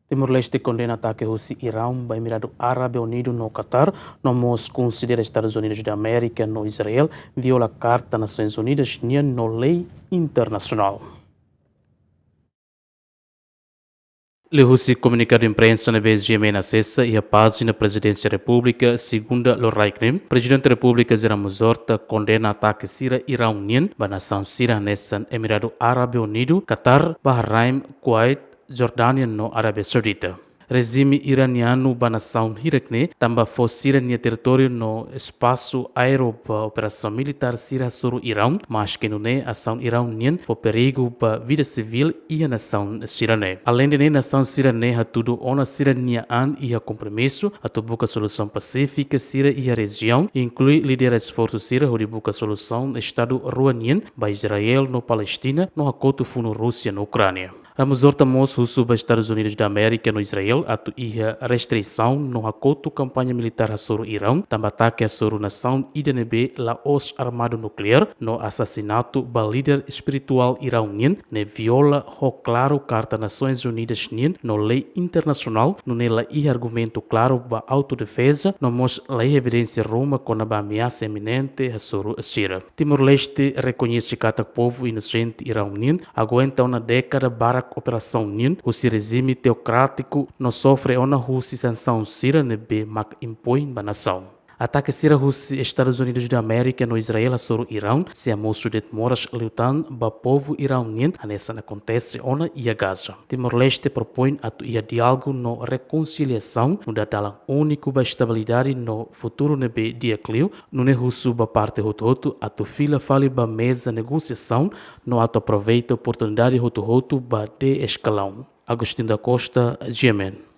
Timor-Leste condena ataque russo Irão, by Emirado Árabe Unido no Qatar, nomos considera Estados Unidos da América no Israel, viola Carta Nações Unidas no lei internacional. Le Russi comunicado de imprensa na BSGM na cessa e a página da Presidência da República, segunda Lorraine, Presidente da República Zeramos Horta condena ataque Sira Iranian, ba nação Sira nessa Emirado Árabe Unido, Qatar, Bahrein, Kuwait, Jordânia no Arábia Saudita. Regime iraniano ba nação Hirakne também foi Sira no território no espaço aéreo ba operação militar Sira sobre Irão, mas que não é ação iraniana foi perigo para vida civil e a nação sirane. Além de nação sirane a tudo ona siranian e a compromisso a buscar solução pacífica Sira e a região, inclui líderes forças Sira onde busca solução estado ruanian ba Israel no Palestina no acordo funo Rússia no Ucrânia. Ramos hortamos russo para Estados Unidos da América no Israel atu ia restrição no acordo campanha militar sobre Irão, também ataque sobre nação IDNB la os armado nuclear no assassinato ba líder espiritual iraniano ne viola ho claro Carta Nações Unidas no lei internacional no nela e argumento claro ba autodefesa no mos lei evidência Roma com a ameaça iminente sobre Síria. Timor-Leste reconhece que o povo inocente iraniano aguenta uma década para operação NIN, o regime teocrático não sofre uma Rússia sanção Síria nebe mak impõe ba nação. Ataque Síria Rússia Estados Unidos da América no Israel sobre Irão se a moço de moras lutando ba povo iraniano nessa acontece ona e a Gaza. Timor-Leste propõe a diálogo no reconciliação no dalam único ba estabilidade no futuro nebe dia clio no ne russo ba parte hoto a fila fale ba mesa negociação no ato aproveita oportunidade hoto ba de escalão. Agostinho da Costa, Yemen.